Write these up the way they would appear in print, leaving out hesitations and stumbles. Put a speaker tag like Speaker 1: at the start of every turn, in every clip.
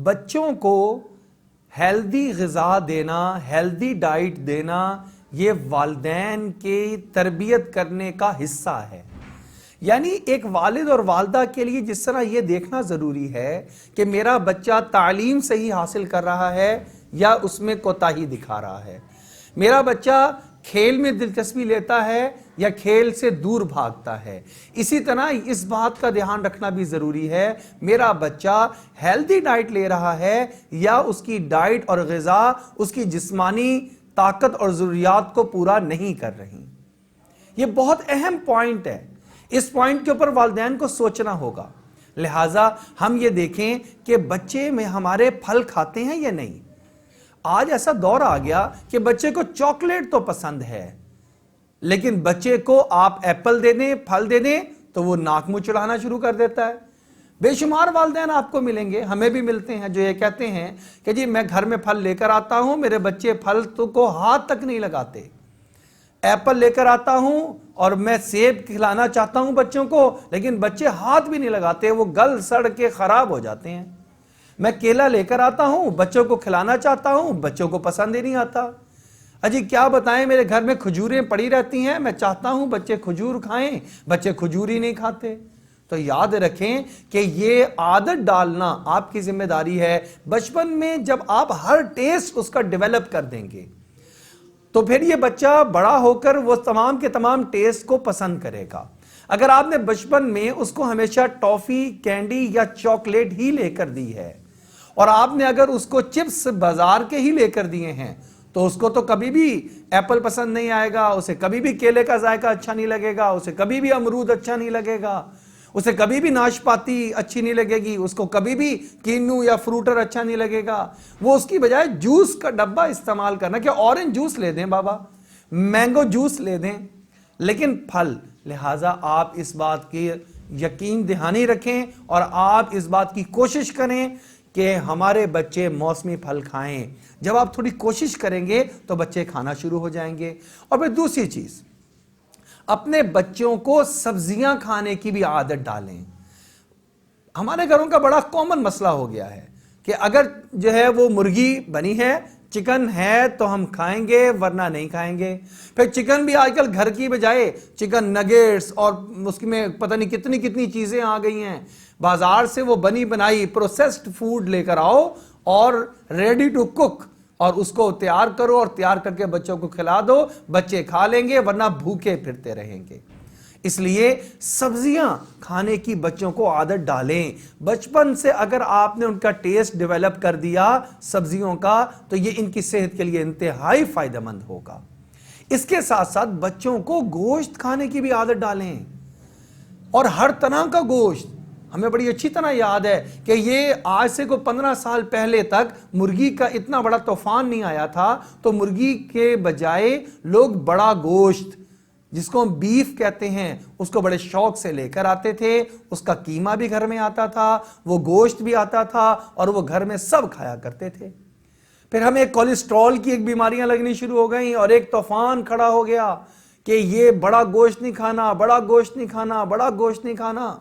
Speaker 1: بچوں کو ہیلدی غذا دینا، ہیلدی ڈائٹ دینا، یہ والدین کی تربیت کرنے کا حصہ ہے۔ یعنی ایک والد اور والدہ کے لیے جس طرح یہ دیکھنا ضروری ہے کہ میرا بچہ تعلیم صحیح حاصل کر رہا ہے یا اس میں کوتاہی دکھا رہا ہے، میرا بچہ کھیل میں دلچسپی لیتا ہے یا کھیل سے دور بھاگتا ہے، اسی طرح اس بات کا دھیان رکھنا بھی ضروری ہے میرا بچہ ہیلدی ڈائٹ لے رہا ہے یا اس کی ڈائٹ اور غذا اس کی جسمانی طاقت اور ضروریات کو پورا نہیں کر رہی۔ یہ بہت اہم پوائنٹ ہے، اس پوائنٹ کے اوپر والدین کو سوچنا ہوگا۔ لہٰذا ہم یہ دیکھیں کہ بچے میں ہمارے پھل کھاتے ہیں یا نہیں۔ آج ایسا دور آ گیا کہ بچے کو چاکلیٹ تو پسند ہے، لیکن بچے کو آپ ایپل دے دیں، پھل دے دیں تو وہ ناک منہ چڑھانا شروع کر دیتا ہے۔ بے شمار والدین آپ کو ملیں گے، ہمیں بھی ملتے ہیں، جو یہ کہتے ہیں کہ جی میں گھر میں پھل لے کر آتا ہوں، میرے بچے پھل کو ہاتھ تک نہیں لگاتے۔ ایپل لے کر آتا ہوں اور میں سیب کھلانا چاہتا ہوں بچوں کو، لیکن بچے ہاتھ بھی نہیں لگاتے، وہ گل سڑ کے خراب ہو جاتے ہیں۔ میں کیلا لے کر آتا ہوں، بچوں کو کھلانا چاہتا ہوں، بچوں کو پسند ہی نہیں آتا۔ اجی کیا بتائیں، میرے گھر میں کھجوریں پڑی رہتی ہیں، میں چاہتا ہوں بچے کھجور کھائیں، بچے کھجور ہی نہیں کھاتے۔ تو یاد رکھیں کہ یہ عادت ڈالنا آپ کی ذمہ داری ہے۔ بچپن میں جب آپ ہر ٹیسٹ اس کا ڈیولپ کر دیں گے تو پھر یہ بچہ بڑا ہو کر وہ تمام کے تمام ٹیسٹ کو پسند کرے گا۔ اگر آپ نے بچپن میں اس کو ہمیشہ ٹافی، کینڈی یا چاکلیٹ ہی لے کر دی ہے اور آپ نے اگر اس کو چپس بازار کے ہی لے کر دیے ہیں تو اس کو تو کبھی بھی ایپل پسند نہیں آئے گا، اسے کبھی بھی کیلے کا ذائقہ اچھا نہیں لگے گا، اسے کبھی بھی امرود اچھا نہیں لگے گا، اسے کبھی بھی ناشپاتی اچھی نہیں لگے گی، اس کو کبھی بھی کینو یا فروٹر اچھا نہیں لگے گا۔ وہ اس کی بجائے جوس کا ڈبہ استعمال کرنا کہ اورنج جوس لے دیں بابا، مینگو جوس لے دیں، لیکن پھل۔ لہٰذا آپ اس بات کی یقین دہانی رکھیں اور آپ اس بات کی کوشش کریں کہ ہمارے بچے موسمی پھل کھائیں۔ جب آپ تھوڑی کوشش کریں گے تو بچے کھانا شروع ہو جائیں گے۔ اور پھر دوسری چیز، اپنے بچوں کو سبزیاں کھانے کی بھی عادت ڈالیں۔ ہمارے گھروں کا بڑا کامن مسئلہ ہو گیا ہے کہ اگر جو ہے وہ مرغی بنی ہے، چکن ہے تو ہم کھائیں گے ورنہ نہیں کھائیں گے۔ پھر چکن بھی آج کل گھر کی بجائے چکن نگیٹس اور اس میں پتہ نہیں کتنی کتنی چیزیں آ گئی ہیں، بازار سے وہ بنی بنائی پروسیسڈ فوڈ لے کر آؤ اور ریڈی ٹو کک، اور اس کو تیار کرو اور تیار کر کے بچوں کو کھلا دو، بچے کھا لیں گے ورنہ بھوکے پھرتے رہیں گے۔ اس لیے سبزیاں کھانے کی بچوں کو عادت ڈالیں۔ بچپن سے اگر آپ نے ان کا ٹیسٹ ڈیولپ کر دیا سبزیوں کا تو یہ ان کی صحت کے لیے انتہائی فائدہ مند ہوگا۔ اس کے ساتھ ساتھ بچوں کو گوشت کھانے کی بھی عادت ڈالیں، اور ہر طرح کا گوشت۔ ہمیں بڑی اچھی طرح یاد ہے کہ یہ آج سے کوئی 15 سال پہلے تک مرغی کا اتنا بڑا طوفان نہیں آیا تھا، تو مرغی کے بجائے لوگ بڑا گوشت جس کو ہم بیف کہتے ہیں اس کو بڑے شوق سے لے کر آتے تھے۔ اس کا قیمہ بھی گھر میں آتا تھا، وہ گوشت بھی آتا تھا اور وہ گھر میں سب کھایا کرتے تھے۔ پھر ہمیں کولیسٹرول کی ایک بیماریاں لگنی شروع ہو گئیں اور ایک طوفان کھڑا ہو گیا کہ یہ بڑا گوشت نہیں کھانا، بڑا گوشت نہیں کھانا، بڑا گوشت نہیں کھانا۔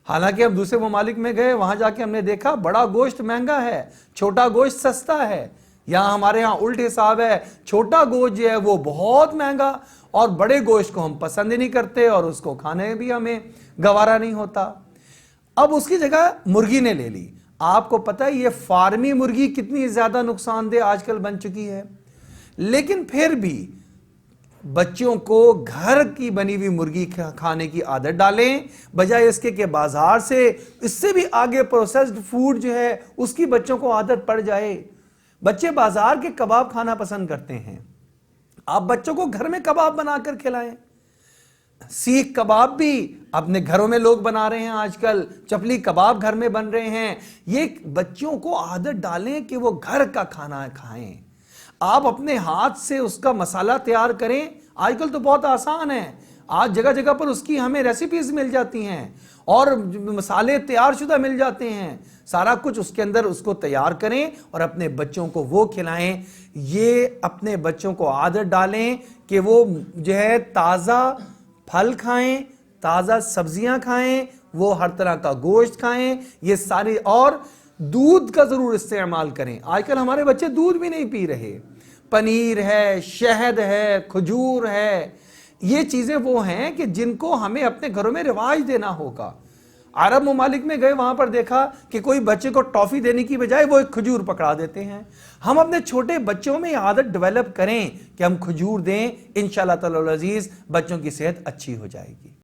Speaker 1: حالانکہ ہم دوسرے ممالک میں گئے، وہاں جا کے ہم نے دیکھا بڑا گوشت مہنگا ہے، چھوٹا گوشت سستا ہے۔ یہاں ہمارے ہاں الٹ حساب ہے، چھوٹا گوشت جو ہے وہ بہت مہنگا اور بڑے گوشت کو ہم پسند ہی نہیں کرتے اور اس کو کھانے بھی ہمیں گوارا نہیں ہوتا۔ اب اس کی جگہ مرغی نے لے لی۔ آپ کو پتہ ہے یہ فارمی مرغی کتنی زیادہ نقصان دہ آج کل بن چکی ہے، لیکن پھر بھی بچوں کو گھر کی بنی ہوئی مرغی کھانے کی عادت ڈالیں، بجائے اس کے کہ بازار سے اس سے بھی آگے پروسیسڈ فوڈ جو ہے اس کی بچوں کو عادت پڑ جائے۔ بچے بازار کے کباب کھانا پسند کرتے ہیں، آپ بچوں کو گھر میں کباب بنا کر کھلائیں۔ سیخ کباب بھی اپنے گھروں میں لوگ بنا رہے ہیں آج کل، چپلی کباب گھر میں بن رہے ہیں۔ یہ بچوں کو عادت ڈالیں کہ وہ گھر کا کھانا کھائیں۔ آپ اپنے ہاتھ سے اس کا مسالہ تیار کریں۔ آج کل تو بہت آسان ہے، آج جگہ جگہ پر اس کی ہمیں ریسیپیز مل جاتی ہیں اور مسالے تیار شدہ مل جاتے ہیں۔ سارا کچھ اس کے اندر اس کو تیار کریں اور اپنے بچوں کو وہ کھلائیں۔ یہ اپنے بچوں کو عادت ڈالیں کہ وہ جو ہے تازہ پھل کھائیں، تازہ سبزیاں کھائیں، وہ ہر طرح کا گوشت کھائیں۔ یہ ساری، اور دودھ کا ضرور استعمال کریں. آج کل ہمارے بچے دودھ بھی نہیں پی رہے. پنیر ہے, شہد ہے, کھجور ہے, یہ چیزیں وہ ہیں کہ جن کو ہمیں اپنے گھروں میں رواج دینا ہوگا. عرب ممالک میں گئے, وہاں پر دیکھا کہ کوئی بچے کو ٹافی دینے کی بجائے وہ ایک کھجور پکڑا دیتے ہیں. ہم اپنے چھوٹے بچوں میں عادت ڈیولپ کریں کہ ہم کھجور دیں, انشاءاللہ تعالی العزیز بچوں کی صحت اچھی ہو جائے گی.